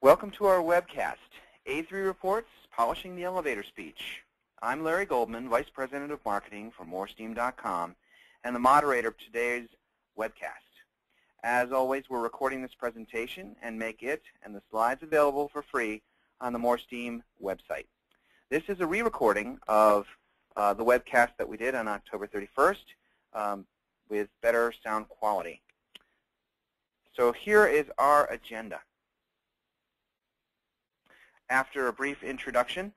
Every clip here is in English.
Welcome to our webcast, A3 Reports, Polishing the Elevator Speech. I'm Larry Goldman, Vice President of Marketing for MoreSteam.com and the moderator of today's webcast. As always, we're recording this presentation and make it and the slides available for free on the MoreSteam website. This is a re-recording of the webcast that we did on October 31st with better sound quality. So here is our agenda. After a brief introduction,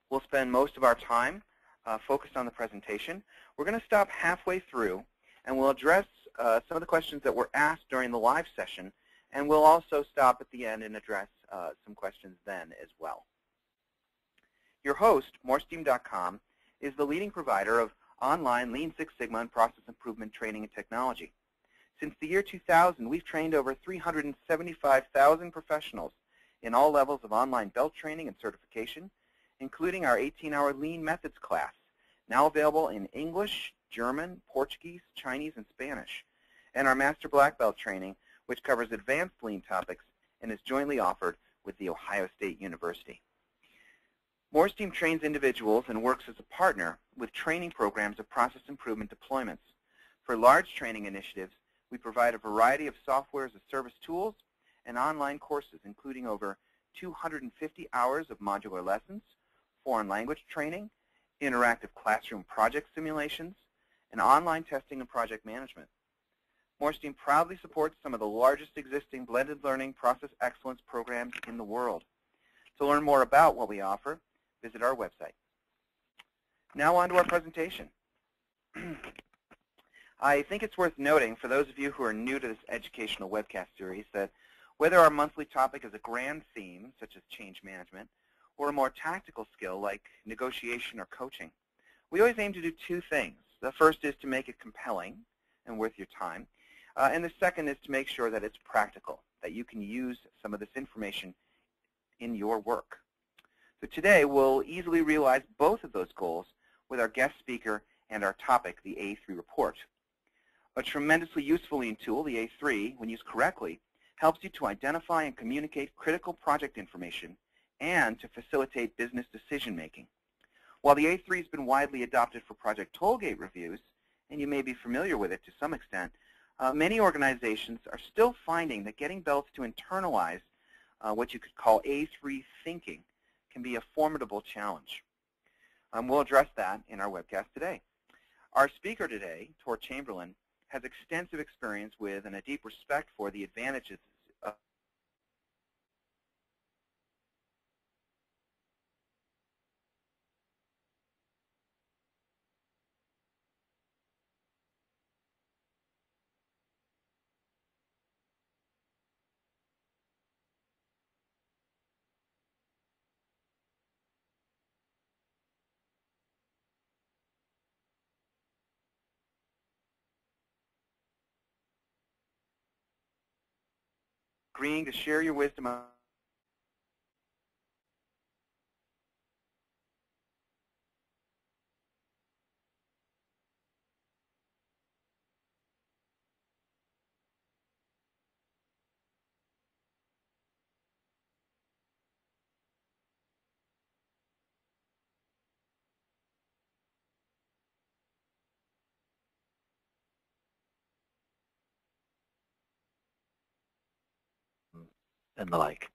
we'll spend most of our time focused on the presentation. We're going to stop halfway through, and we'll address some of the questions that were asked during the live session, and we'll also stop at the end and address some questions then as well. Your host, MoreSteam.com, is the leading provider of online Lean Six Sigma and process improvement training and technology. Since the year 2000, we've trained over 375,000 professionals in all levels of online belt training and certification, including our 18-hour Lean Methods class, now available in English, German, Portuguese, Chinese, and Spanish, and our Master Black Belt training, which covers advanced Lean topics and is jointly offered with The Ohio State University. MoreSteam trains individuals and works as a partner with training programs of process improvement deployments. For large training initiatives, we provide a variety of software as a service tools and online courses, including over 250 hours of modular lessons, foreign language training, interactive classroom project simulations, and online testing and project management. MoreSteam proudly supports some of the largest existing blended learning process excellence programs in the world. To learn more about what we offer, visit our website. Now on to our presentation. I think it's worth noting, for those of you who are new to this educational webcast series, that whether our monthly topic is a grand theme, such as change management, or a more tactical skill like negotiation or coaching, we always aim to do two things. The first is to make it compelling and worth your time, and the second is to make sure that it's practical, that you can use some of this information in your work. So today, we'll easily realize both of those goals with our guest speaker and our topic, the A3 report. A tremendously useful Lean tool, the A3, when used correctly, helps you to identify and communicate critical project information and to facilitate business decision-making. While the A3 has been widely adopted for project tollgate reviews, and you may be familiar with it to some extent, many organizations are still finding that getting belts to internalize what you could call A3 thinking can be a formidable challenge. We'll address that in our webcast today. Our speaker today, Tor Chamberlain, has extensive experience with and a deep respect for the advantages of agreeing to share your wisdom on and the like.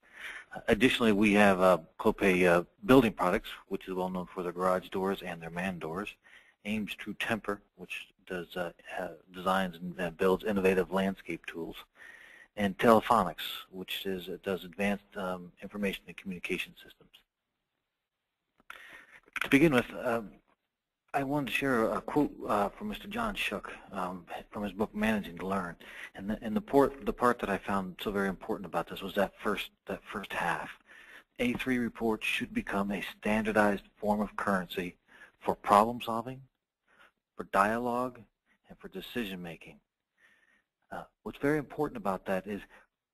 Additionally, we have Clopay building products, which is well known for their garage doors and their man doors. Ames True Temper, which does designs and builds innovative landscape tools. And Telephonics, which does advanced information and communication systems. To begin with, I wanted to share a quote from Mr. John Shook from his book Managing to Learn, and the part that I found so very important about this was that first half. A3 reports should become a standardized form of currency for problem solving, for dialogue, and for decision making. What's very important about that is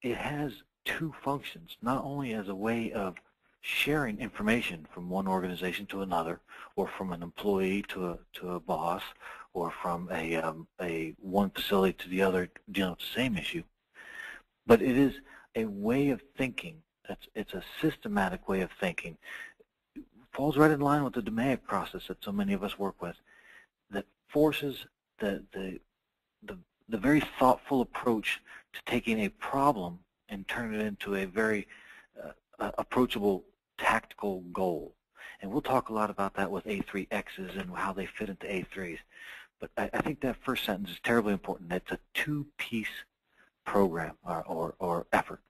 it has two functions, not only as a way of sharing information from one organization to another, or from an employee to a boss, or from a one facility to the other dealing with the same issue, but it is a way of thinking It's a systematic way of thinking. It falls right in line with the DMAIC process that so many of us work with, that forces the very thoughtful approach to taking a problem and turning it into a very approachable tactical goal. And we'll talk a lot about that with A3Xs and how they fit into A3s. But I think that first sentence is terribly important. It's a two-piece program or effort.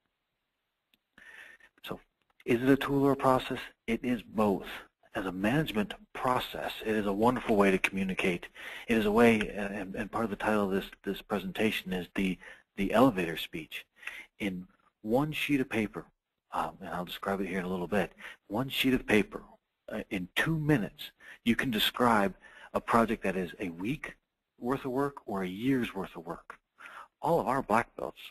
So is it a tool or a process? It is both. As a management process, it is a wonderful way to communicate. It is a way, and part of the title of this presentation is the elevator speech. In one sheet of paper, and I'll describe it here in a little bit, one sheet of paper, in 2 minutes, you can describe a project that is a week worth of work or a year's worth of work. All of our black belts,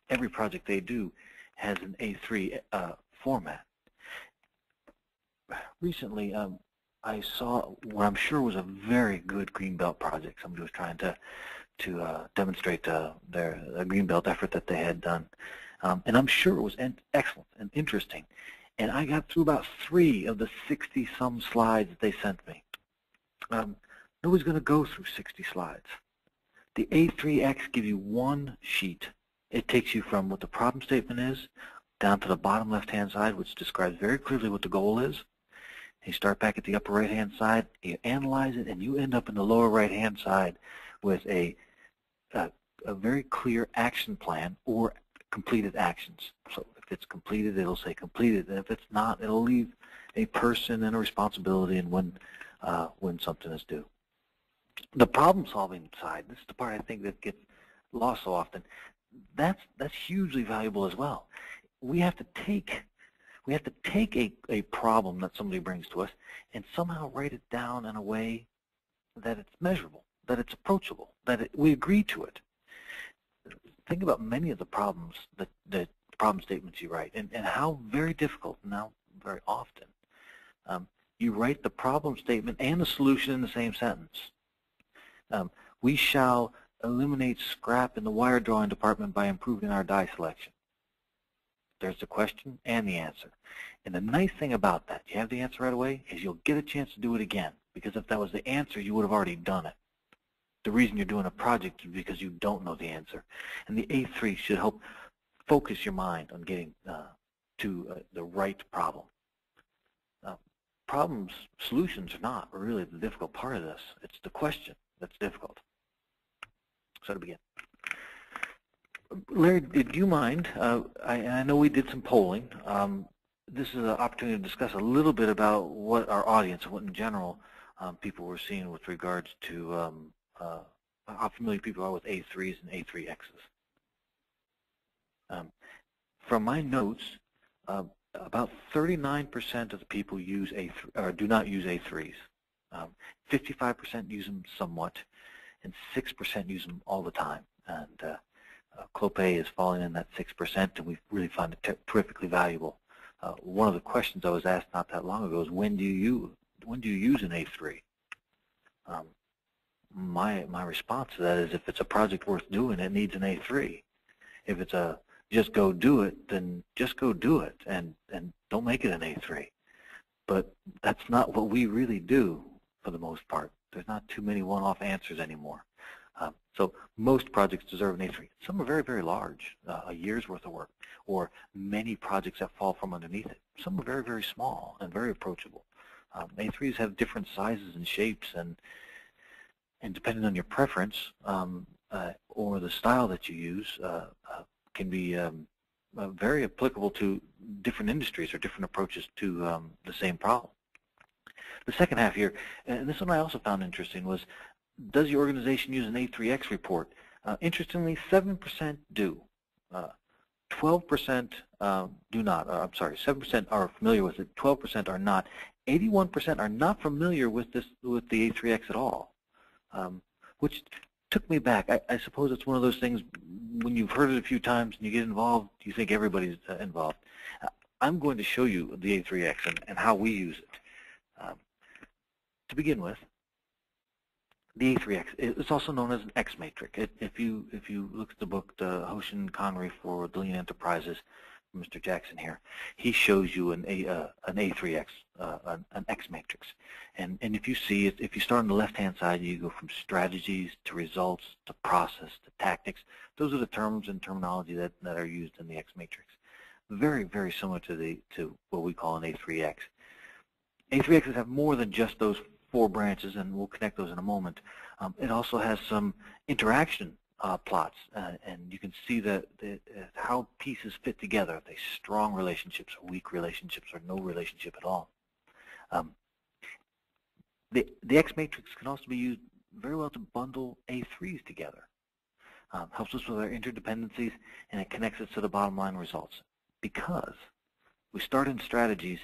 every project they do has an A3 format. Recently, I saw what I'm sure was a very good green belt project. Somebody was trying to demonstrate their green belt effort that they had done, and I'm sure it was excellent and interesting. And I got through about 3 of the 60-some slides that they sent me. Nobody's going to go through 60 slides. The A3X give you one sheet. It takes you from what the problem statement is down to the bottom left-hand side, which describes very clearly what the goal is. You start back at the upper right-hand side, you analyze it, and you end up in the lower right-hand side with a very clear action plan or completed actions. So if it's completed, it'll say completed, and if it's not, it'll leave a person and a responsibility and when something is due. The problem-solving side, this is the part I think that gets lost so often, that's hugely valuable as well. We have to take a problem that somebody brings to us and somehow write it down in a way that it's measurable, that it's approachable, that we agree to it. Think about many of the problems, the problem statements you write, and how very difficult, and how very often, you write the problem statement and the solution in the same sentence. We shall eliminate scrap in the wire drawing department by improving our die selection. There's the question and the answer. And the nice thing about that, you have the answer right away, is you'll get a chance to do it again. Because if that was the answer, you would have already done it. The reason you're doing a project is because you don't know the answer. And the A3 should help focus your mind on getting to the right problem. Solutions are not really the difficult part of this. It's the question that's difficult. So to begin. Larry, did you mind, I know we did some polling. This is an opportunity to discuss a little bit about what our audience, what in general people were seeing with regards to how familiar people are with A3s and A3Xs. From my notes, about 39% of the people use A3 or do not use A3s. 55% use them somewhat, and 6% use them all the time. And Clopay is falling in that 6%, and we really find it terrifically valuable. One of the questions I was asked not that long ago is, when do you use an A3? My response to that is, if it's a project worth doing, it needs an A3. If it's a just go do it, then just go do it, and don't make it an A3. But that's not what we really do for the most part. There's not too many one-off answers anymore. So most projects deserve an A3. Some are very, very large, a year's worth of work, or many projects that fall from underneath it. Some are very, very small and very approachable. A3s have different sizes and shapes, and depending on your preference or the style that you use, can be very applicable to different industries or different approaches to the same problem. The second half here, and this one I also found interesting, was, does your organization use an A3X report? Interestingly, 7% do. 12% do not. I'm sorry, 7% are familiar with it. 12% are not. 81% are not familiar with the A3X at all, which took me back. I suppose it's one of those things, when you've heard it a few times and you get involved, you think everybody's involved. I'm going to show you the A3X and how we use it. To begin with, the A3X is also known as an X matrix. If you look at the book, the Hoshikei for Lean Enterprises, Mr. Jackson here, he shows you an A3X, an X matrix. And if you see it, if you start on the left-hand side, you go from strategies to results to process to tactics. Those are the terms and terminology that are used in the X matrix. Very, very similar to what we call an A3X. A3Xs have more than just those 4 branches, and we'll connect those in a moment. It also has some interaction plots, and you can see how pieces fit together. Are they strong relationships, or weak relationships, or no relationship at all? The X matrix can also be used very well to bundle A3s together. Helps us with our interdependencies, and it connects us to the bottom line results. Because we start in strategies,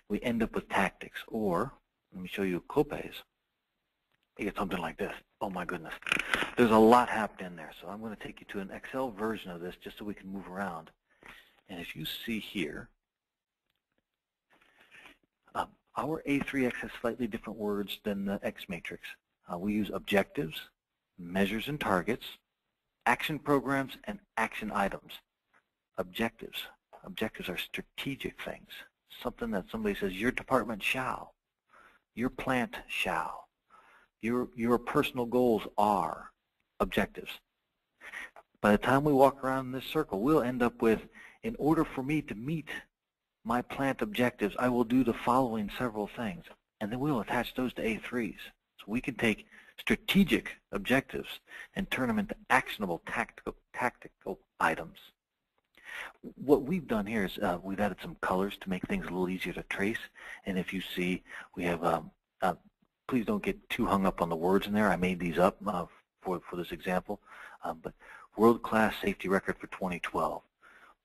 we end up with tactics. Or, let me show you Clopay's. You get something like this. Oh my goodness. There's a lot happening there. So I'm going to take you to an Excel version of this just so we can move around. And if you see here, our A3X has slightly different words than the X matrix. We use objectives, measures and targets, action programs, and action items. Objectives. Objectives are strategic things. Something that somebody says, your department shall, your plant shall, your personal goals are objectives. By the time we walk around in this circle, we'll end up with, in order for me to meet my plant objectives, I will do the following several things. And then we'll attach those to A3s. So we can take strategic objectives and turn them into actionable tactical items. What we've done here is we've added some colors to make things a little easier to trace. And if you see, we have, please don't get too hung up on the words in there. I made these up for this example. But world-class safety record for 2012.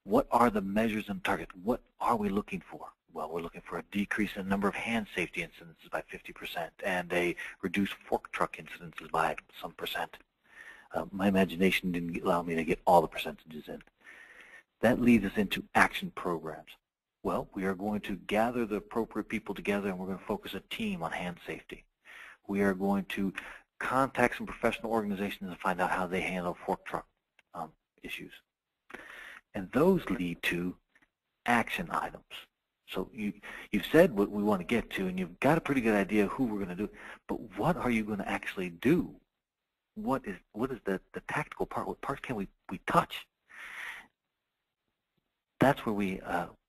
What are the measures and targets? What are we looking for? Well, we're looking for a decrease in the number of hand safety incidences by 50% and a reduced fork truck incidences by some percent. My imagination didn't allow me to get all the percentages in. That leads us into action programs. Well, we are going to gather the appropriate people together, and we're going to focus a team on hand safety. We are going to contact some professional organizations and find out how they handle fork truck issues. And those lead to action items. So you've said what we want to get to, and you've got a pretty good idea who we're going to do, but what are you going to actually do? What is the tactical part? What parts can we touch? That's where we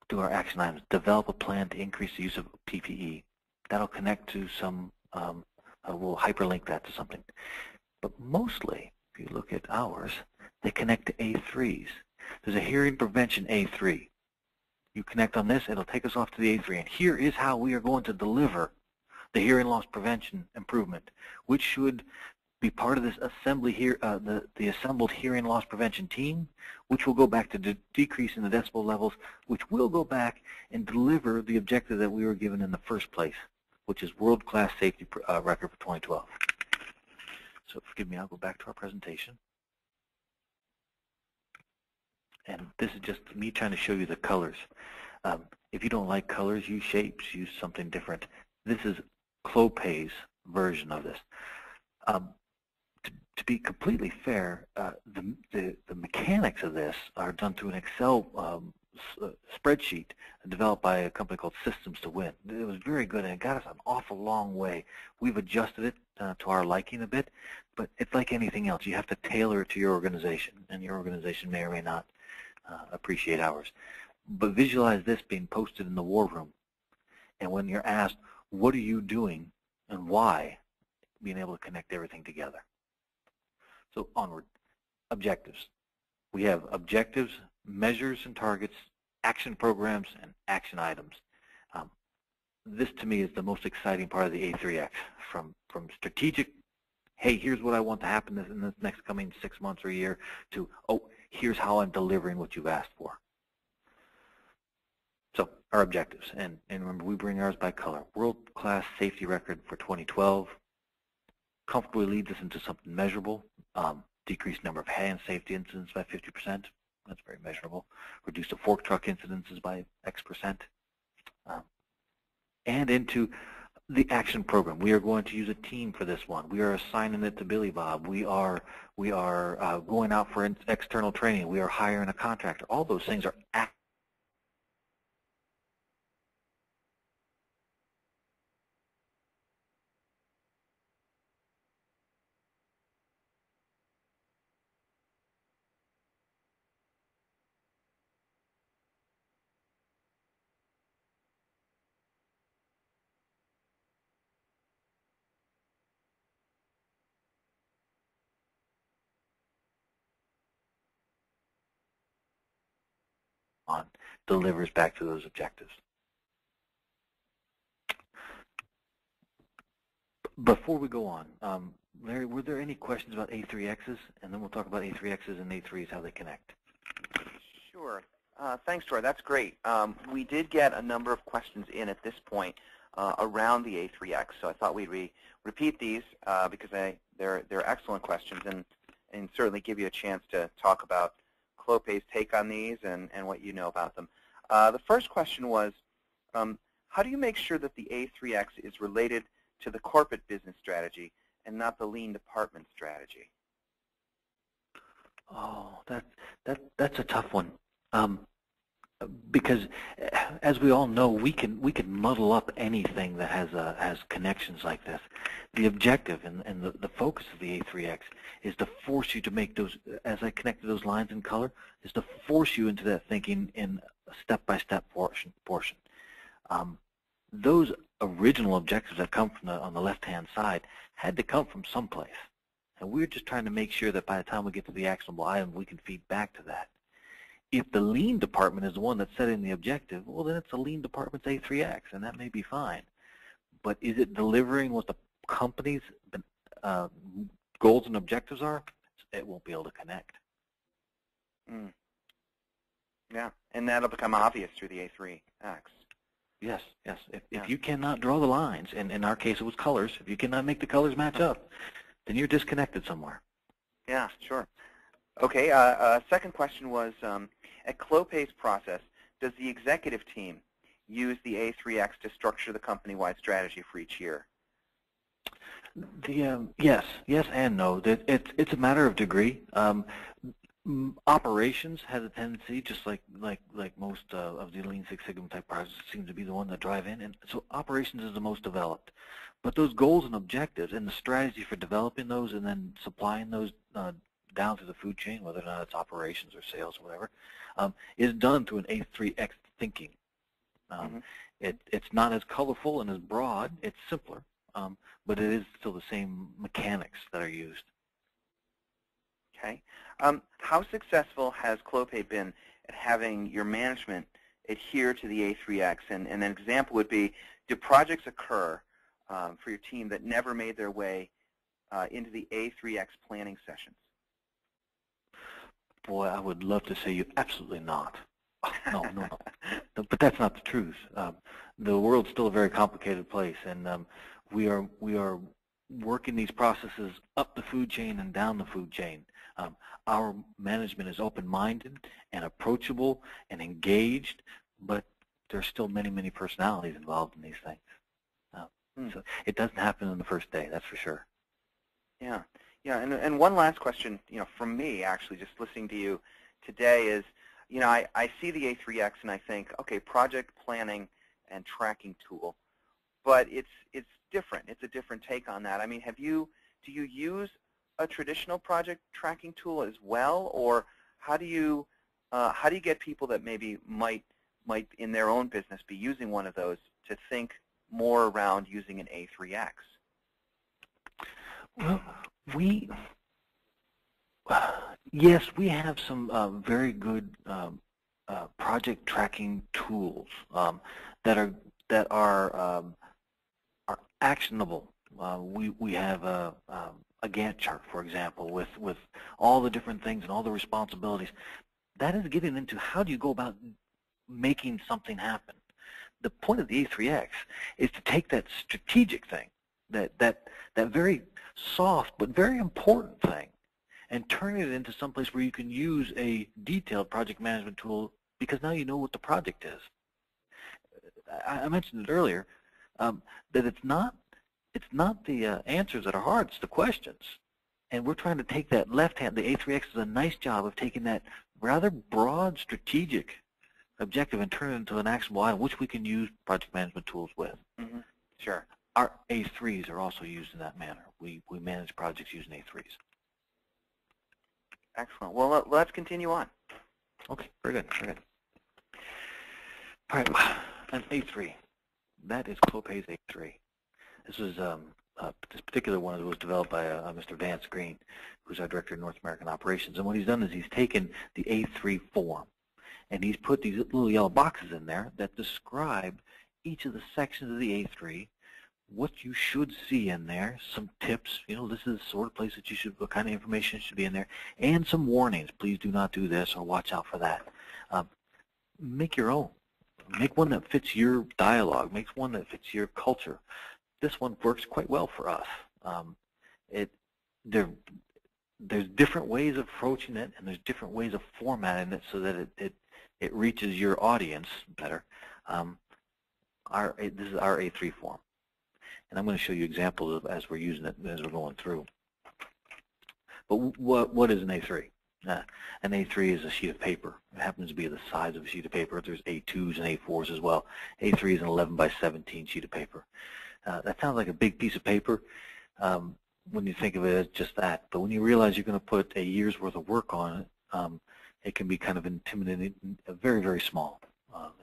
do our action items. Develop a plan to increase the use of PPE. That'll connect to some, we'll hyperlink that to something. But mostly, if you look at ours, they connect to A3s. There's a hearing prevention A3. You connect on this, it'll take us off to the A3. And here is how we are going to deliver the hearing loss prevention improvement, which should be part of this assembly here, the assembled hearing loss prevention team, which will go back to decreasing the decibel levels, which will go back and deliver the objective that we were given in the first place, which is world-class safety record for 2012. So forgive me, I'll go back to our presentation. And this is just me trying to show you the colors. If you don't like colors, use shapes, use something different. This is Clopay's version of this. To be completely fair, the mechanics of this are done through an Excel spreadsheet developed by a company called Systems to Win. It was very good, and it got us an awful long way. We've adjusted it to our liking a bit, but it's like anything else. You have to tailor it to your organization, and your organization may or may not appreciate ours. But visualize this being posted in the war room, and when you're asked, what are you doing and why, being able to connect everything together. So onward, objectives. We have objectives, measures and targets, action programs, and action items. This to me is the most exciting part of the A3X, from strategic, hey, here's what I want to happen in the next coming 6 months or a year, to, oh, here's how I'm delivering what you've asked for. So our objectives, and remember, we bring ours by color. World-class safety record for 2012. Comfortably leads us into something measurable. Decreased number of hand safety incidents by 50%. That's very measurable. Reduced the fork truck incidences by X%. And into the action program. We are going to use a team for this one. We are assigning it to Billy Bob. We are going out for external training. We are hiring a contractor. All those things are on delivers back to those objectives. Before we go on, Larry, were there any questions about A3Xs? And then we'll talk about A3Xs and A3s, how they connect. Sure. Thanks, Troy. That's great. We did get a number of questions in at this point around the A3X, so I thought we'd repeat these because they're excellent questions and certainly give you a chance to talk about Clopay's take on these and what you know about them. The first question was, how do you make sure that the A3X is related to the corporate business strategy and not the lean department strategy? Oh, that's a tough one. Because as we all know, we can muddle up anything that has connections like this. The objective and the focus of the A3X is to force you to make those, as I connected those lines in color, is to force you into that thinking in a step-by-step portion. Those original objectives that come from on the left-hand side had to come from someplace. And we're just trying to make sure that by the time we get to the actionable item, we can feed back to that. If the lean department is the one that's setting the objective, well, then it's the lean department's A3X, and that may be fine. But is it delivering what the company's goals and objectives are? It won't be able to connect. Yeah, and that'll become obvious through the A3X. Yes, yes. If you cannot draw the lines, and in our case it was colors, if you cannot make the colors match up, then you're disconnected somewhere. Yeah, sure. Okay, second question was, at Clopay's process, does the executive team use the A3X to structure the company-wide strategy for each year? Yes and no. It's a matter of degree. Operations has a tendency, just like most of the Lean Six Sigma type projects, seems to be the one that drive in, and so operations is the most developed. But those goals and objectives and the strategy for developing those and then supplying those down through the food chain, whether or not it's operations or sales or whatever, is done through an A3X thinking. It's not as colorful and as broad. It's simpler, but it is still the same mechanics that are used. Okay. How successful has Clopay been at having your management adhere to the A3X? And an example would be, do projects occur for your team that never made their way into the A3X planning sessions? Boy, I would love to say you absolutely not. No. But that's not the truth. The world's still a very complicated place, and we are working these processes up the food chain and down the food chain. Our management is open-minded and approachable and engaged, but there's still many personalities involved in these things. So it doesn't happen on the first day, that's for sure. Yeah, and one last question, from me actually, just listening to you today is, I see the A3X and I think, okay, project planning and tracking tool, but it's different. It's a different take on that. I mean, do you use a traditional project tracking tool as well, or how do you get people that maybe might in their own business be using one of those to think more around using an A3X? Well, yes, we have some very good project tracking tools that are actionable. We have a Gantt chart, for example, with all the different things and all the responsibilities. That is getting into how do you go about making something happen. The point of the A3X is to take that strategic thing, that very soft but very important thing, and turn it into someplace where you can use a detailed project management tool because now you know what the project is. I mentioned it earlier that it's not the answers that are hard, it's the questions. And we're trying to take that left hand, the A3X does a nice job of taking that rather broad strategic objective and turn it into an actionable item, which we can use project management tools with. Sure. Our A3s are also used in that manner. We manage projects using A3s. Excellent. Well, let's continue on. Okay, very good. All right, an A3. That is Clopay's A3. This was this particular one was developed by Mr. Vance Green, who's our Director of North American Operations. And what he's done is he's taken the A3 form, And he's put these little yellow boxes in there that describe each of the sections of the A3, what you should see in there, some tips, this is the sort of place that you should, what kind of information should be in there, and some warnings. Please do not do this or watch out for that. Make your own. Make one that fits your dialogue. Make one that fits your culture. This one works quite well for us. There's different ways of approaching it, and there's different ways of formatting it so that it reaches your audience better. This is our A3 form. And I'm going to show you examples of as we're using it as we're going through. But what is an A3? An A3 is a sheet of paper. It happens to be the size of a sheet of paper. There's A2s and A4s as well. A3 is an 11 by 17 sheet of paper. That sounds like a big piece of paper when you think of it as just that. But when you realize you're going to put a year's worth of work on it, it can be kind of intimidating, very, very small.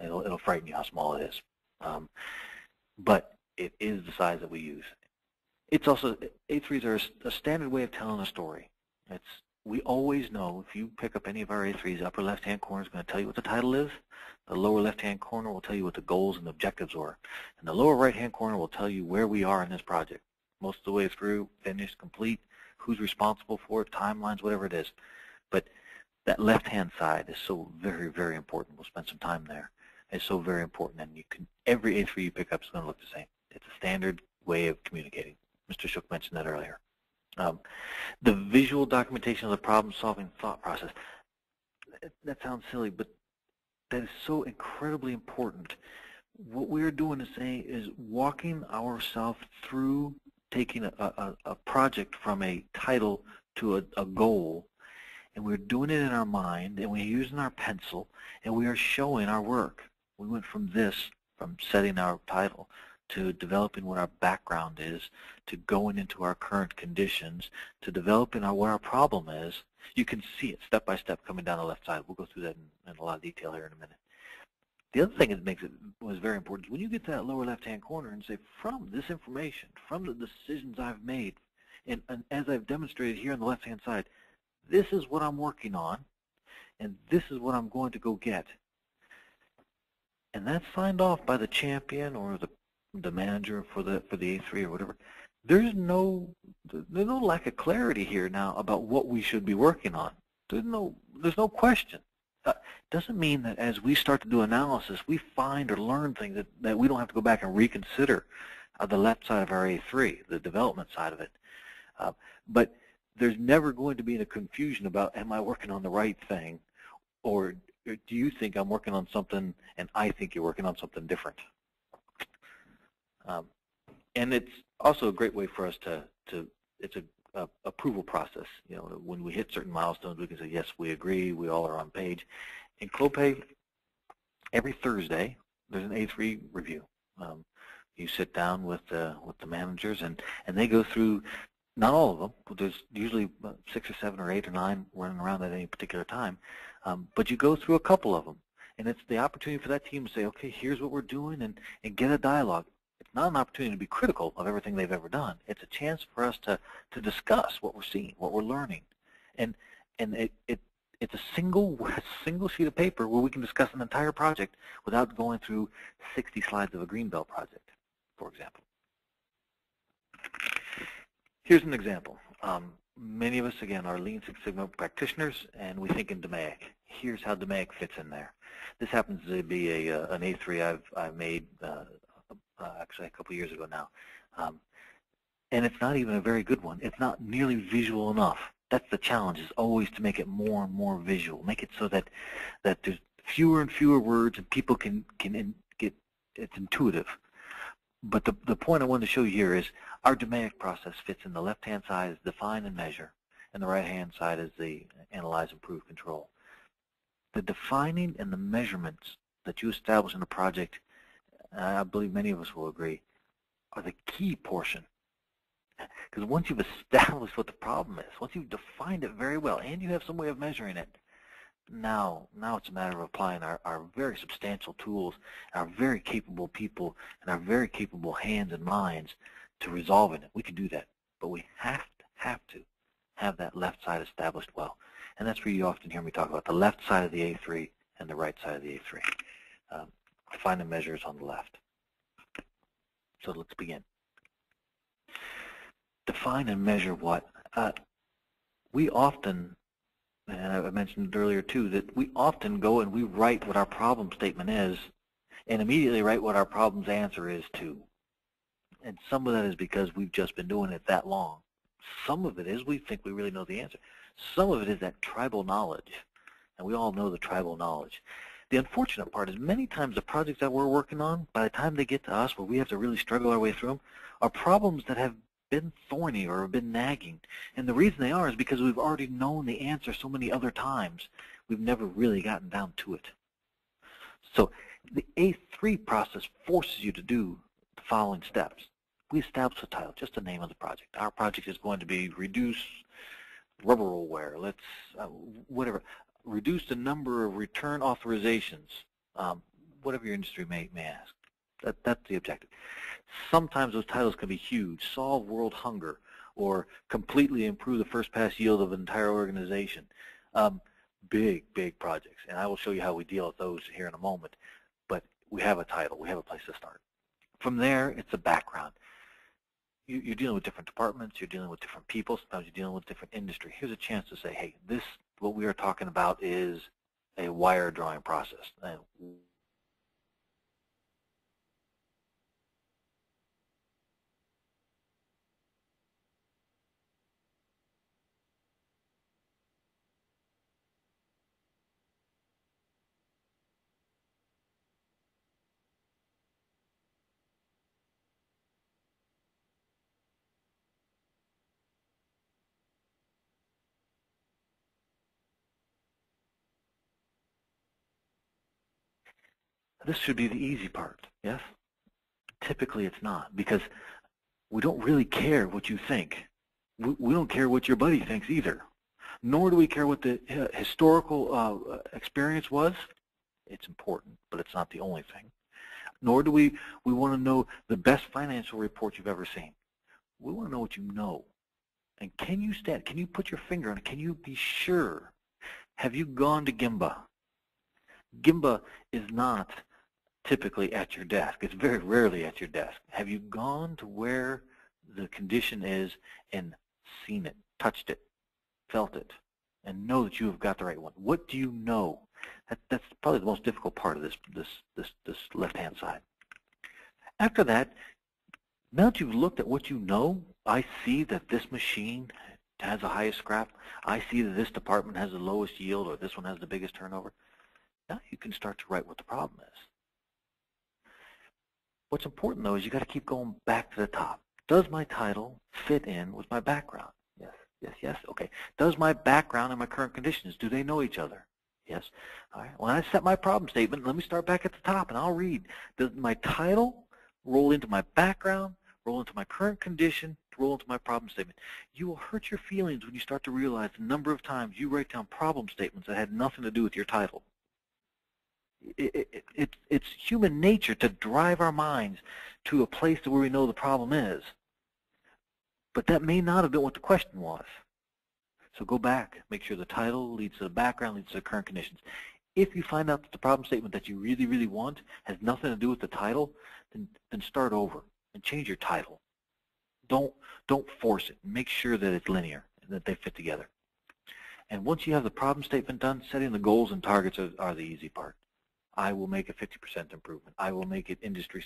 It'll frighten you how small it is. But it is the size that we use. It's also, A3s are a standard way of telling a story. We always know, if you pick up any of our A3s, the upper left-hand corner is going to tell you what the title is. The lower left-hand corner will tell you what the goals and objectives are. And the lower right-hand corner will tell you where we are in this project. Most of the way through, finished, complete, who's responsible for it, timelines, whatever it is. But that left-hand side is so very, very important. We'll spend some time there. It's so very important, and every A3 you pick up is going to look the same. It's a standard way of communicating. Mr. Shook mentioned that earlier. The visual documentation of the problem-solving thought process. That sounds silly, but that is so incredibly important. What we're doing is walking ourselves through taking a project from a title to a goal, and we're doing it in our mind, and we're using our pencil, and we are showing our work. We went from setting our title to developing what our background is, to going into our current conditions, to developing what our problem is. You can see it step by step coming down the left side. We'll go through that in a lot of detail here in a minute. The other thing that was very important is when you get to that lower left-hand corner and say, from this information, from the decisions I've made, and as I've demonstrated here on the left-hand side, this is what I'm working on, and this is what I'm going to go get. And that's signed off by the champion or the manager for the A3 or whatever. There's no lack of clarity here now about what we should be working on. There's no question. Doesn't mean that as we start to do analysis, we find or learn things that we don't have to go back and reconsider the left side of our A3, the development side of it. But there's never going to be a confusion about, am I working on the right thing, or do you think I'm working on something and I think you're working on something different? And it's also a great way for us it's a approval process. When we hit certain milestones, we can say, yes, we agree, we all are on page. In Clopay, every Thursday, there's an A3 review. You sit down with the managers, and they go through, not all of them, but there's usually 6 or 7 or 8 or 9 running around at any particular time, but you go through a couple of them, and it's the opportunity for that team to say, okay, here's what we're doing, and get a dialogue. It's not an opportunity to be critical of everything they've ever done. It's a chance for us to discuss what we're seeing, what we're learning, and it's a single sheet of paper where we can discuss an entire project without going through 60 slides of a Greenbelt project, for example. Here's an example. Many of us, again, are Lean Six Sigma practitioners, and we think in DMAIC. Here's how DMAIC fits in there. This happens to be an A3 I made actually a couple years ago now. And it's not even a very good one. It's not nearly visual enough. That's the challenge, is always to make it more and more visual. Make it so that there's fewer and fewer words and people can get, it's intuitive. But the point I wanted to show you here is our DMAIC process fits in the left-hand side is define and measure, and the right-hand side is the analyze, improve, control. The defining and the measurements that you establish in a project, I believe many of us will agree, are the key portion. Because once you've established what the problem is, once you've defined it very well, and you have some way of measuring it, now it's a matter of applying our very substantial tools, our very capable people, and our very capable hands and minds to resolving it. We can do that, but we have to have that left side established well. And that's where you often hear me talk about the left side of the A3 and the right side of the A3. Define and measure is on the left. So let's begin. Define and measure what? We often, and I mentioned it earlier too, that we often go and we write what our problem statement is and immediately write what our problem's answer is too. And some of that is because we've just been doing it that long. Some of it is we think we really know the answer. Some of it is that tribal knowledge, and we all know the tribal knowledge. The unfortunate part is many times the projects that we're working on, by the time they get to us where we have to really struggle our way through them, are problems that have been thorny or have been nagging. And the reason they are is because we've already known the answer so many other times, we've never really gotten down to it. So the A3 process forces you to do the following steps. We establish a title, just the name of the project. Our project is going to be reduce rubber roll wear. Let's, whatever. Reduce the number of return authorizations, whatever your industry may ask. That's the objective. Sometimes those titles can be huge. Solve world hunger, or completely improve the first pass yield of an entire organization. Big projects, and I will show you how we deal with those here in a moment. But we have a title. We have a place to start. From there, it's a background. You're dealing with different departments. You're dealing with different people. Sometimes you're dealing with different industry. Here's a chance to say, hey, this, what we are talking about is a wire drawing process. This should be the easy part, yes? Typically it's not, because we don't really care what you think. We don't care what your buddy thinks either. Nor do we care what the historical experience was. It's important, but it's not the only thing. Nor do we want to know the best financial report you've ever seen. We want to know what you know. And can you put your finger on it? Can you be sure? Have you gone to Gemba? Gemba is not typically at your desk. It's very rarely at your desk. Have you gone to where the condition is and seen it, touched it, felt it, and know that you have got the right one? What do you know? That's probably the most difficult part of this left-hand side. After that, now that you've looked at what you know, I see that this machine has the highest scrap. I see that this department has the lowest yield, or this one has the biggest turnover. Now you can start to write what the problem is. What's important, though, is you got to keep going back to the top. Does my title fit in with my background? Yes, yes, yes. Okay. Does my background and my current conditions, do they know each other? Yes. All right. When I set my problem statement, let me start back at the top, and I'll read. Does my title roll into my background, roll into my current condition, roll into my problem statement? You will hurt your feelings when you start to realize the number of times you write down problem statements that had nothing to do with your title. It's human nature to drive our minds to a place where we know the problem is. But that may not have been what the question was. So go back, make sure the title leads to the background, leads to the current conditions. If you find out that the problem statement that you really, really want has nothing to do with the title, then start over and change your title. Don't force it. Make sure that it's linear and that they fit together. And once you have the problem statement done, setting the goals and targets are the easy part. I will make a 50% improvement. I will make it industry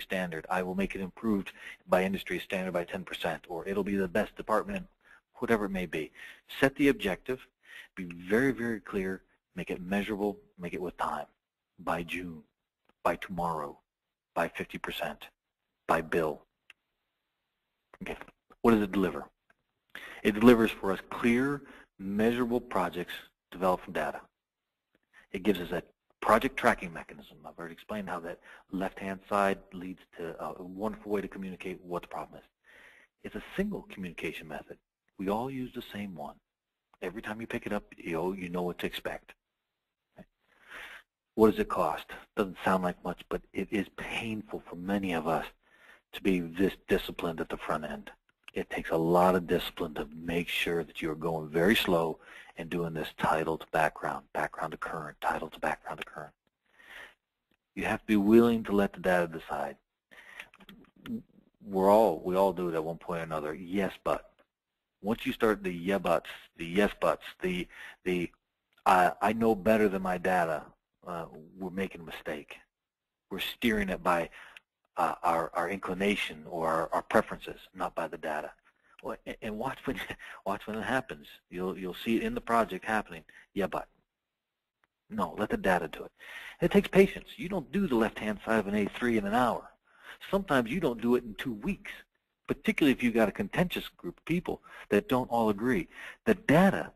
standard. I will make it improved by industry standard by 10%, or it'll be the best department, whatever it may be. Set the objective. Be very, very clear. Make it measurable. Make it with time. By June, by tomorrow, by 50%, by bill. Okay. What does it deliver? It delivers for us clear, measurable projects developed from data. It gives us a project tracking mechanism. I've already explained how that left-hand side leads to a wonderful way to communicate what the problem is. It's a single communication method. We all use the same one. Every time you pick it up, you know what to expect. Okay. What does it cost? Doesn't sound like much, but it is painful for many of us to be this disciplined at the front end. It takes a lot of discipline to make sure that you're going very slow and doing this title to background, background to current, title to background to current. You have to be willing to let the data decide. We all do it at one point or another. Yes, but once you start the yeah buts, the yes buts, the I know better than my data, we're making a mistake. We're steering it by our inclination or our preferences, not by the data. And watch when it happens. You'll see it in the project happening. Yeah, but no, let the data do it. It takes patience. You don't do the left-hand side of an A3 in an hour. Sometimes you don't do it in 2 weeks, particularly if you've got a contentious group of people that don't all agree. The data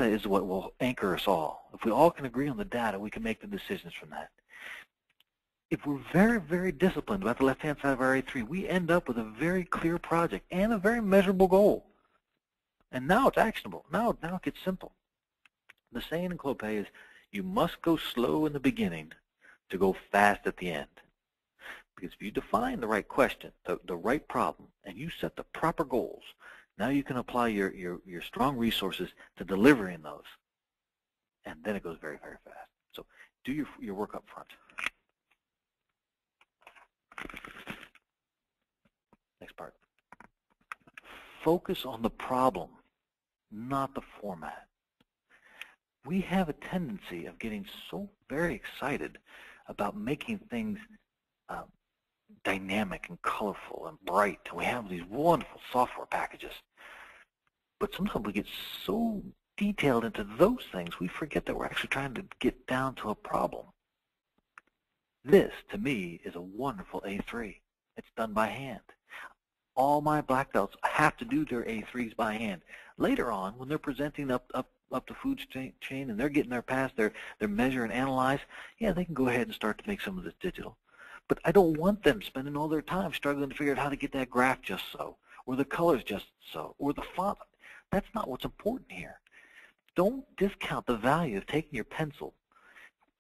is what will anchor us all. If we all can agree on the data, we can make the decisions from that. If we're very, very disciplined about the left-hand side of our A3, we end up with a very clear project and a very measurable goal. And now it's actionable. Now it gets simple. The saying in Clopay is, you must go slow in the beginning to go fast at the end. Because if you define the right question, the right problem, and you set the proper goals, now you can apply your strong resources to delivering those. And then it goes very, very fast. So do your work up front. Next part. Focus on the problem, not the format. We have a tendency of getting so very excited about making things dynamic and colorful and bright. And we have these wonderful software packages. But sometimes we get so detailed into those things, we forget that we're actually trying to get down to a problem. This, to me, is a wonderful A3. It's done by hand. All my black belts have to do their A3s by hand. Later on, when they're presenting up the food chain and they're getting their pass, their measure and analyze, yeah, they can go ahead and start to make some of this digital. But I don't want them spending all their time struggling to figure out how to get that graph just so, or the colors just so, or the font. That's not what's important here. Don't discount the value of taking your pencil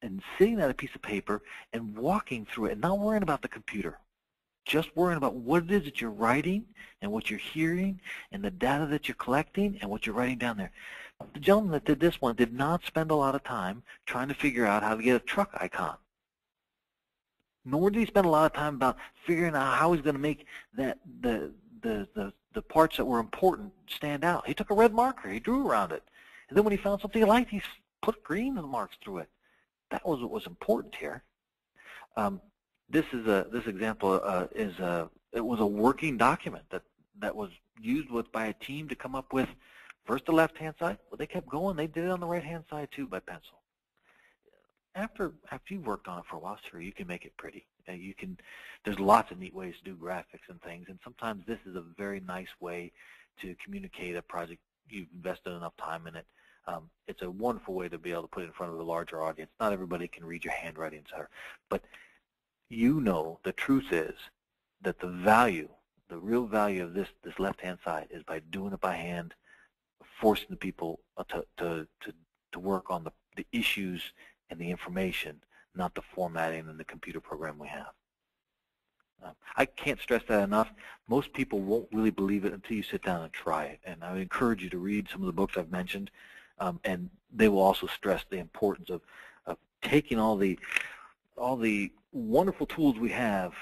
and sitting at a piece of paper and walking through it and not worrying about the computer. Just worrying about what it is that you're writing and what you're hearing and the data that you're collecting and what you're writing down there. The gentleman that did this one did not spend a lot of time trying to figure out how to get a truck icon. Nor did he spend a lot of time about figuring out how he's going to make that the parts that were important stand out. He took a red marker, he drew around it. And then when he found something he liked, he put green marks through it. That was what was important here. This example it was a working document that was used by a team to come up with first the left-hand side, but they kept going. They did it on the right-hand side too by pencil. After you've worked on it for a while, sure, you can make it pretty. There's lots of neat ways to do graphics and things, and sometimes this is a very nice way to communicate a project. You've invested enough time in it. It's a wonderful way to be able to put it in front of a larger audience. Not everybody can read your handwriting, etc. But you know the truth is that the real value of this left-hand side is by doing it by hand, forcing the people to work on the issues and the information, not the formatting and the computer program we have. I can't stress that enough. Most people won't really believe it until you sit down and try it. And I would encourage you to read some of the books I've mentioned, and they will also stress the importance of taking all the wonderful tools we have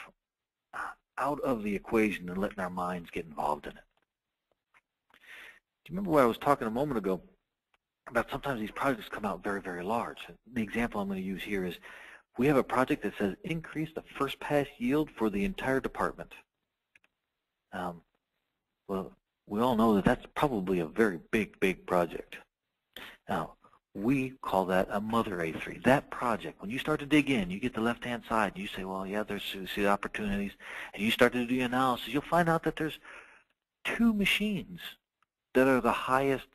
out of the equation and letting our minds get involved in it. Do you remember what I was talking a moment ago about sometimes these projects come out very, very large? The example I'm going to use here is we have a project that says increase the first pass yield for the entire department. Well, we all know that that's probably a very big project. Now, we call that a mother A3. That project, when you start to dig in, you get the left-hand side, and you say, well, yeah, there's the opportunities, and you start to do the analysis, you'll find out that there's 2 machines that are the highest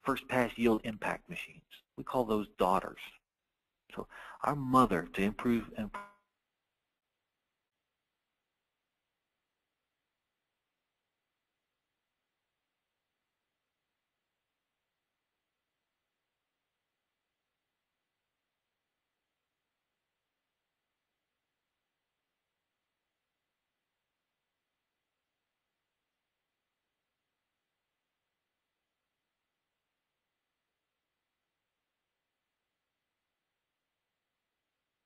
first pass yield impact machines. We call those daughters. So our mother, to improve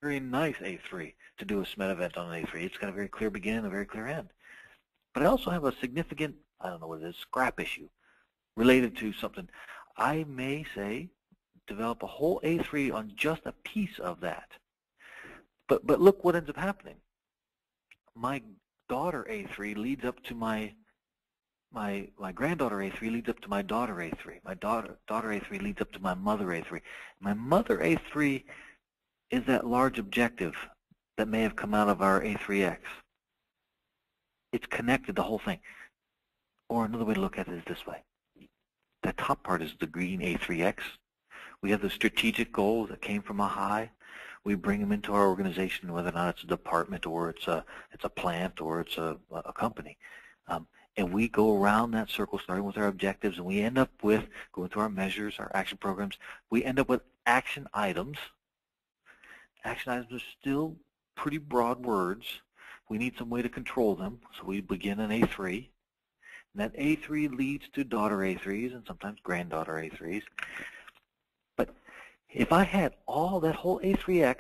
very nice A3 to do a SMET event on an A3. It's got a very clear beginning and a very clear end. But I also have a significant, I don't know what it is, scrap issue related to something. I may say develop a whole A3 on just a piece of that. But look what ends up happening. My daughter A3 leads up to my granddaughter A3 leads up to my daughter A3. My daughter A3 leads up to my mother A3. My mother A3 is that large objective that may have come out of our A3X. It's connected, the whole thing. Or another way to look at it is this way. The top part is the green A3X. We have the strategic goals that came from a high. We bring them into our organization, whether or not it's a department or it's a plant or it's a company. And we go around that circle starting with our objectives, and we end up with, going through our measures, our action programs, we end up with action items. Action items are still pretty broad words. We need some way to control them, so we begin an A3. And that A3 leads to daughter A3s and sometimes granddaughter A3s. But if I had all that whole A3X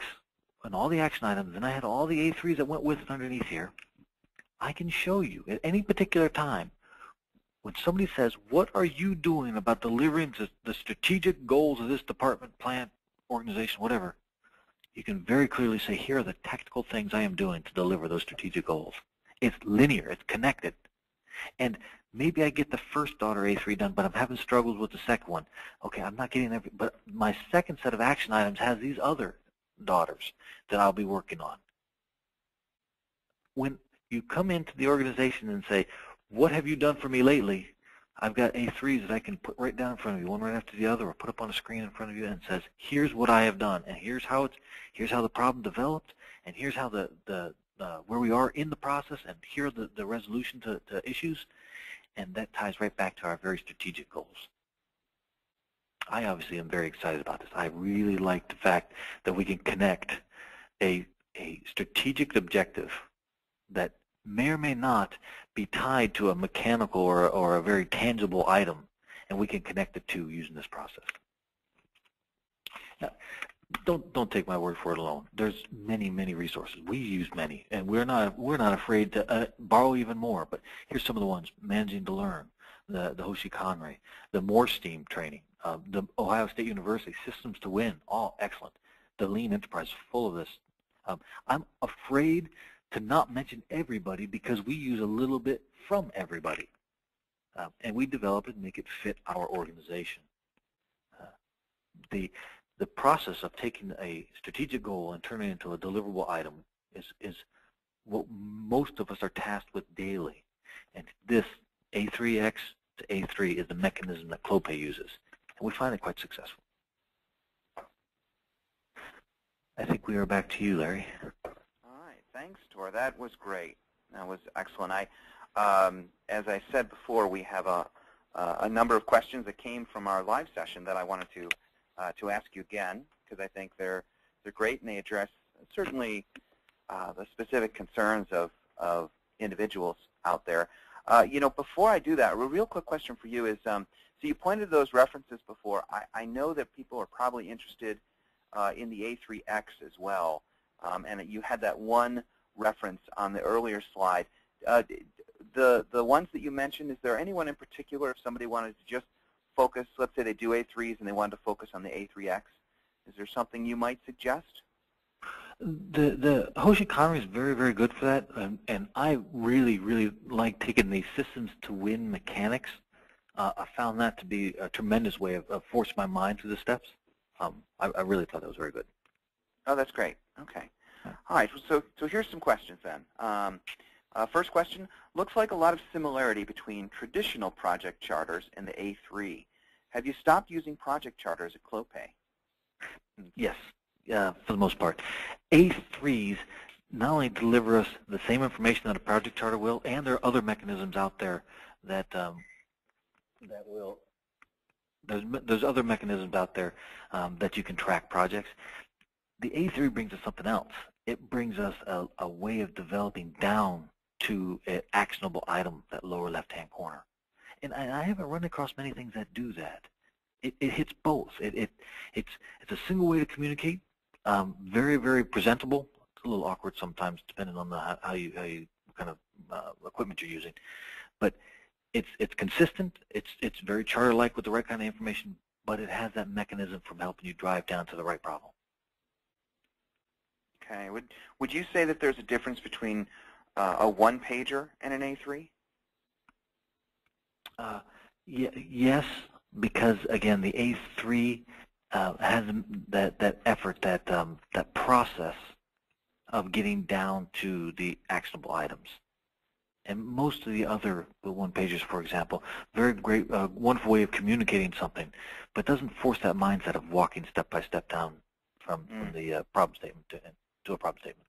and all the action items, and I had all the A3s that went with it underneath here, I can show you at any particular time when somebody says, what are you doing about delivering the strategic goals of this department, plant, organization, whatever, you can very clearly say, here are the technical things I am doing to deliver those strategic goals. It's linear, it's connected. And maybe I get the first daughter A3 done, but I'm having struggles with the second one. Okay, I'm not getting every, but my second set of action items has these other daughters that I'll be working on. When you come into the organization and say, what have you done for me lately? I've got A3s that I can put right down in front of you, one right after the other, or put up on a screen in front of you, and says, here's what I have done, and here's how the problem developed, and here's how where we are in the process, and here are the resolution to issues, and that ties right back to our very strategic goals. I obviously am very excited about this. I really like the fact that we can connect a strategic objective that may or may not be tied to a mechanical or a very tangible item, and we can connect the two using this process. Now, don't take my word for it alone. There's many resources. We use many, and we're not afraid to borrow even more. But here's some of the ones: Managing to Learn, the Hoshikei, the MoreSteam training, the Ohio State University Systems to Win, all excellent. The Lean Enterprise, full of this. I'm afraid to not mention everybody because we use a little bit from everybody, and we develop it and make it fit our organization. The process of taking a strategic goal and turning it into a deliverable item is what most of us are tasked with daily, and this A3X to A3 is the mechanism that Clopay uses, and we find it quite successful. I think we are back to you, Larry. Thanks, Tor. That was great. That was excellent. As I said before, we have a number of questions that came from our live session that I wanted to ask you again, because I think they're great and they address certainly the specific concerns of individuals out there. Before I do that, a real quick question for you is, so you pointed to those references before. I know that people are probably interested in the A3X as well. And you had that one reference on the earlier slide. The ones that you mentioned, is there anyone in particular, if somebody wanted to just focus, let's say they do A3s and they wanted to focus on the A3X, is there something you might suggest? The Hoshikei is very good for that, and I really like taking the Systems to Win mechanics. I found that to be a tremendous way of forcing my mind through the steps. I really thought that was very good. Oh, that's great. Okay. All right. So here's some questions then. First question, looks like a lot of similarity between traditional project charters and the A3. Have you stopped using project charters at Clopay? Yes, for the most part. A3s not only deliver us the same information that a project charter will, and there are other mechanisms out there that will. There's other mechanisms out there that you can track projects. The A3 brings us something else. It brings us a way of developing down to an actionable item, that lower left-hand corner. And I haven't run across many things that do that. It hits both. It's a single way to communicate, Very, very presentable. It's a little awkward sometimes, depending on how you what kind of equipment you're using. But it's consistent. It's very charter-like with the right kind of information, but it has that mechanism from helping you drive down to the right problem. Okay. Would you say that there's a difference between a one-pager and an A3? Yes, because again, the A3 has that effort, that process of getting down to the actionable items. And most of the one-pagers, for example, very great, wonderful way of communicating something, but doesn't force that mindset of walking step by step down from the problem statement to a problem statement.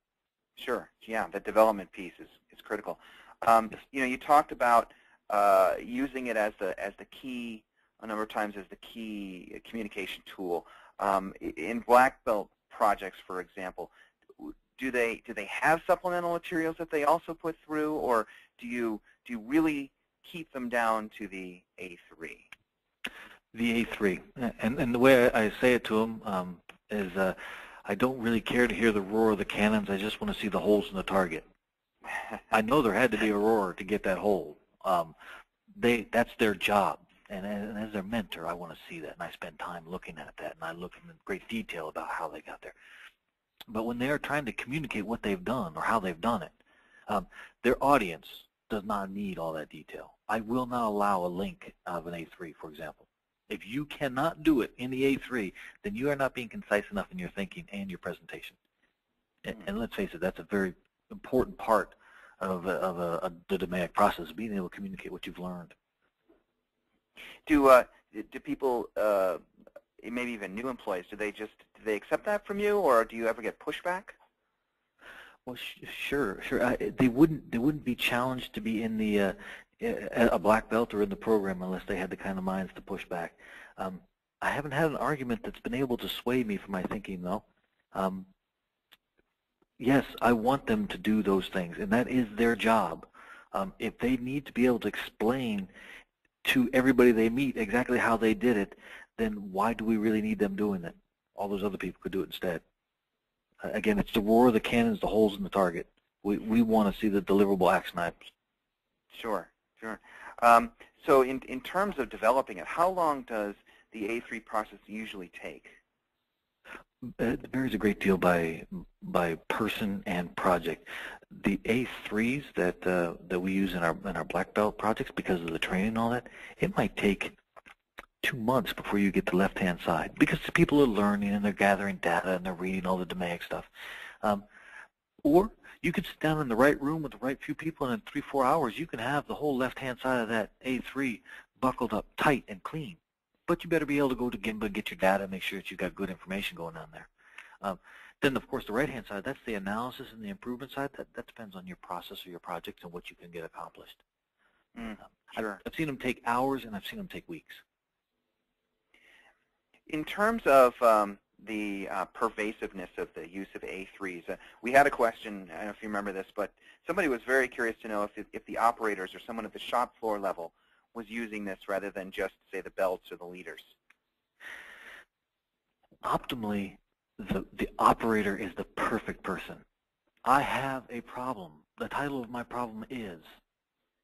Sure. Yeah, the development piece is critical. You talked about using it as the key a number of times as the key communication tool. In black belt projects, for example, do they have supplemental materials that they also put through, or do you really keep them down to the A3? The A3, and the way I say it to them is I don't really care to hear the roar of the cannons. I just want to see the holes in the target. I know there had to be a roar to get that hole. That's their job, and as their mentor, I want to see that, and I spend time looking at that, and I look in great detail about how they got there. But when they're trying to communicate what they've done or how they've done it, their audience does not need all that detail. I will not allow a link of an A3, for example. If you cannot do it in the A3, then you are not being concise enough in your thinking and your presentation. And let's face it, that's a very important part of the DMAIC process, being able to communicate what you've learned. Do people, maybe even new employees, do they accept that from you, or do you ever get pushback? Well, sure. They wouldn't be challenged to be in the a black belt or in the program unless they had the kind of minds to push back. I haven't had an argument that's been able to sway me from my thinking, though. Yes, I want them to do those things, and that is their job. If they need to be able to explain to everybody they meet exactly how they did it, then why do we really need them doing it? All those other people could do it instead. Again, it's the roar of the cannons, the holes in the target. We want to see the deliverable action items. Sure. So in terms of developing it, how long does the A3 process usually take? It varies a great deal by person and project. The A3s that we use in our black belt projects, because of the training and all that, it might take 2 months before you get the left-hand side, because the people are learning and they're gathering data and they're reading all the DMAIC stuff. Or you could sit down in the right room with the right few people, and in 3-4 hours you can have the whole left-hand side of that A3 buckled up tight and clean. But you better be able to go to Gimba and get your data, make sure that you've got good information going on there. Then, of course, the right-hand side, that's the analysis and the improvement side. That depends on your process or your project and what you can get accomplished. Sure. I've seen them take hours, and I've seen them take weeks. In terms of the pervasiveness of the use of A3s, we had a question, I don't know if you remember this, but somebody was very curious to know if the operators or someone at the shop floor level was using this rather than just, say, the belts or the leaders. Optimally, the operator is the perfect person. I have a problem. The title of my problem is,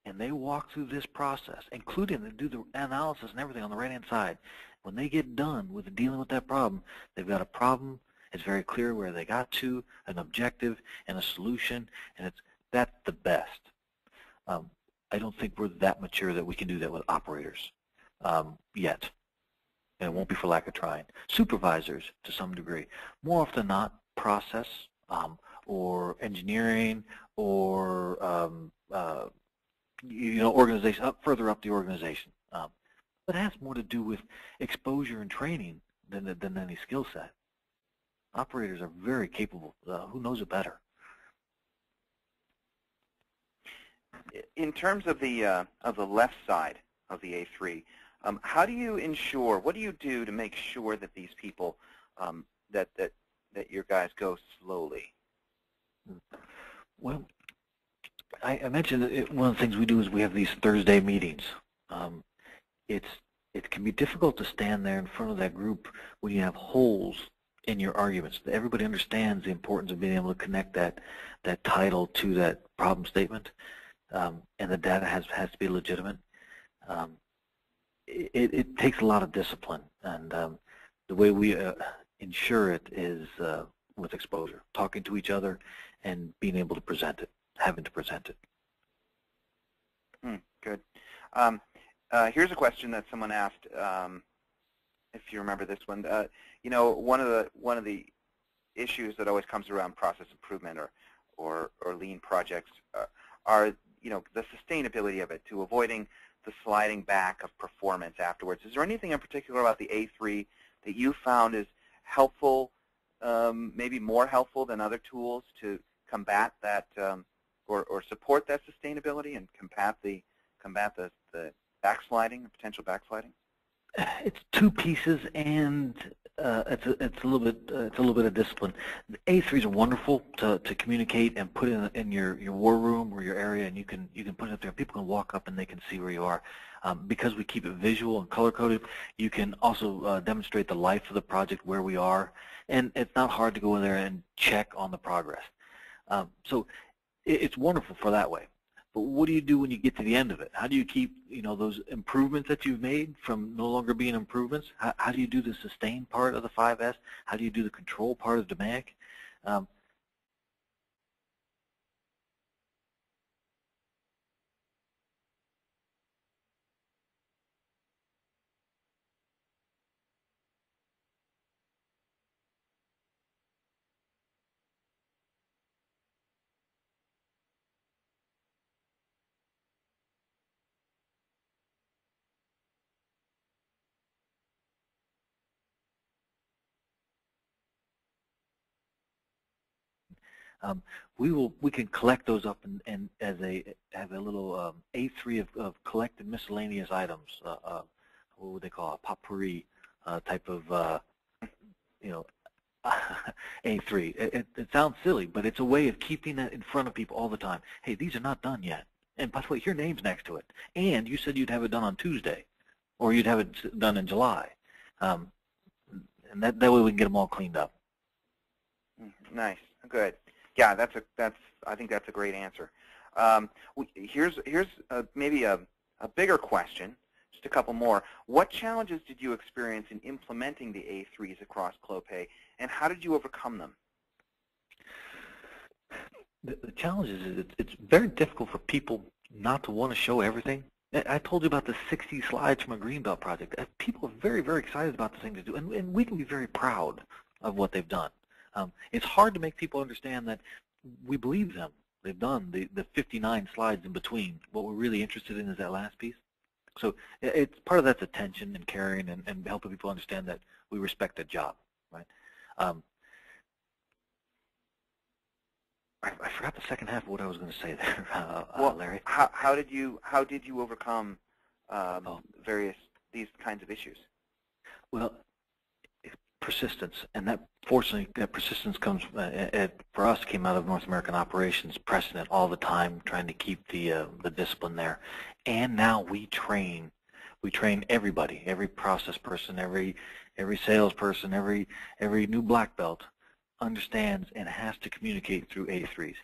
and they walk through this process, including they do the analysis and everything on the right-hand side. When they get done with dealing with that problem, they've got a problem. It's very clear where they got to, an objective, and a solution, and that's the best. I don't think we're that mature that we can do that with operators yet. And it won't be for lack of trying. Supervisors, to some degree, more often than not, process or engineering or organization, further up the organization. But it has more to do with exposure and training than any skill set. Operators are very capable. Who knows it better? In terms of the left side of the A3, how do you ensure? What do you do to make sure that these people, that your guys go slowly? Well, I mentioned that one of the things we do is we have these Thursday meetings. It can be difficult to stand there in front of that group when you have holes in your arguments. Everybody understands the importance of being able to connect that title to that problem statement, and the data has to be legitimate. It takes a lot of discipline, and the way we ensure it is with exposure, talking to each other, and being able to present it, having to present it. Good. Here's a question that someone asked. If you remember this one, you know, one of the issues that always comes around process improvement or lean projects are, you know, the sustainability of it, to avoiding the sliding back of performance afterwards. Is there anything in particular about the A3 that you found is helpful, maybe more helpful than other tools to combat that or support that sustainability and combat the backsliding, the potential backsliding? It's two pieces, and it's a little bit of discipline. The A3s are wonderful to communicate and put in your war room or your area, and you can put it up there. People can walk up and they can see where you are. Because we keep it visual and color coded, you can also demonstrate the life of the project, where we are, and it's not hard to go in there and check on the progress. So it's wonderful for that way. But what do you do when you get to the end of it? How do you keep, you know, those improvements that you've made from no longer being improvements? How do you do the sustain part of the 5S? How do you do the control part of DMAIC? We can collect those up and have a little A3 of collected miscellaneous items. What would they call it? Papri type of you know, A3. It sounds silly, but it's a way of keeping that in front of people all the time. Hey, these are not done yet. And by the way, your name's next to it. And you said you'd have it done on Tuesday, or you'd have it done in July. And that way we can get them all cleaned up. Nice. Good. Yeah, I think that's a great answer. Here's maybe a bigger question, just a couple more. What challenges did you experience in implementing the A3s across Clopay, and how did you overcome them? The challenge is it's very difficult for people not to want to show everything. I told you about the 60 slides from a Greenbelt project. People are very, very excited about the thing to do, and we can be very proud of what they've done. It's hard to make people understand that we believe them. They've done the 59 slides in between. What we're really interested in is that last piece. So it's part of that's attention and caring and helping people understand that we respect the job, right? I forgot the second half of what I was going to say there, well, Larry. How did you overcome these kinds of issues? Well, persistence, and that fortunately that persistence comes for us came out of North American operations, pressing it all the time, trying to keep the discipline there. And now we train everybody, every process person, every salesperson, every new black belt understands and has to communicate through A3s.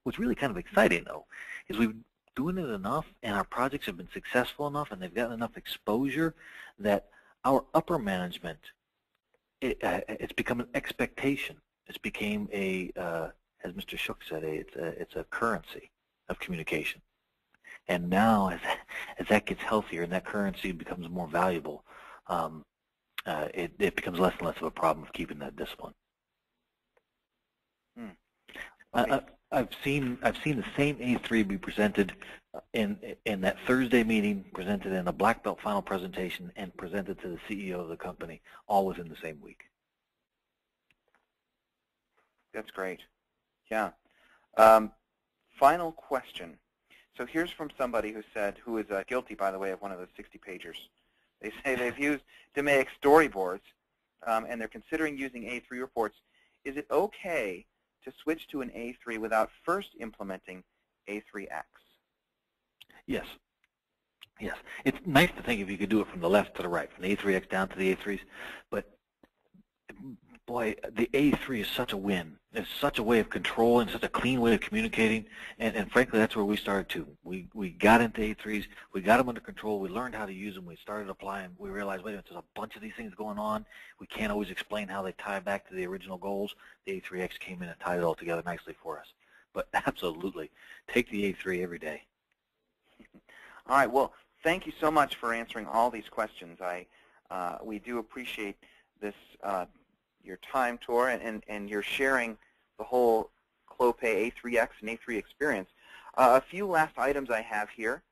What's really kind of exciting though is we've been doing it enough, and our projects have been successful enough, and they've gotten enough exposure that our upper management, it's become an expectation. It's became a, as Mr. Shook said, it's a currency of communication. And now, as that gets healthier and that currency becomes more valuable, it becomes less and less of a problem of keeping that discipline. Okay. I've seen the same A3 be presented in that Thursday meeting, presented in a black belt final presentation, and presented to the CEO of the company, all within the same week. That's great. Yeah. Final question. So here's from somebody who is guilty, by the way, of one of the 60-pagers. They say they've used DMAIC storyboards, and they're considering using A3 reports. Is it okay to switch to an A3 without first implementing A3X? Yes. Yes. It's nice to think if you could do it from the left to the right, from the A3X down to the A3s, but boy, the A3 is such a win. It's such a way of controlling, such a clean way of communicating, and frankly, that's where we started too. We got into A3s, we got them under control, we learned how to use them, we started applying, we realized, wait a minute, there's a bunch of these things going on. We can't always explain how they tie back to the original goals. The A3X came in and tied it all together nicely for us. But absolutely, take the A3 every day. All right, well, thank you so much for answering all these questions. We do appreciate this, your time, Tor, and your sharing the whole Clopay A3X and A3 experience. A few last items I have here.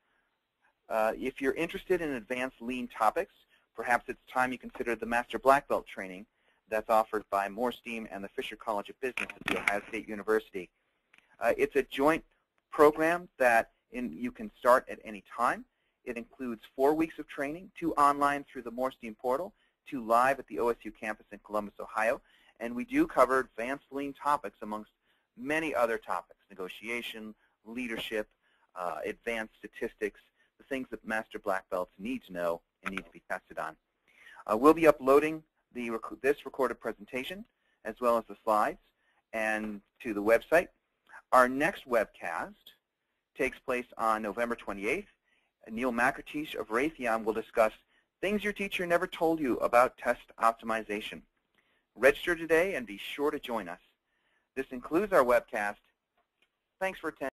If you're interested in advanced lean topics, perhaps it's time you consider the Master Black Belt training that's offered by MoreSteam and the Fisher College of Business at The Ohio State University. It's a joint program that you can start at any time. It includes 4 weeks of training, 2 online through the MoreSteam portal, 2 live at the OSU campus in Columbus, Ohio. And we do cover advanced lean topics amongst many other topics: negotiation, leadership, advanced statistics, the things that Master Black Belts need to know and need to be tested on. We'll be uploading this recorded presentation as well as the slides and to the website. Our next webcast takes place on November 28th. Neil McAteesh of Raytheon will discuss things your teacher never told you about test optimization. Register today and be sure to join us. This concludes our webcast. Thanks for attending.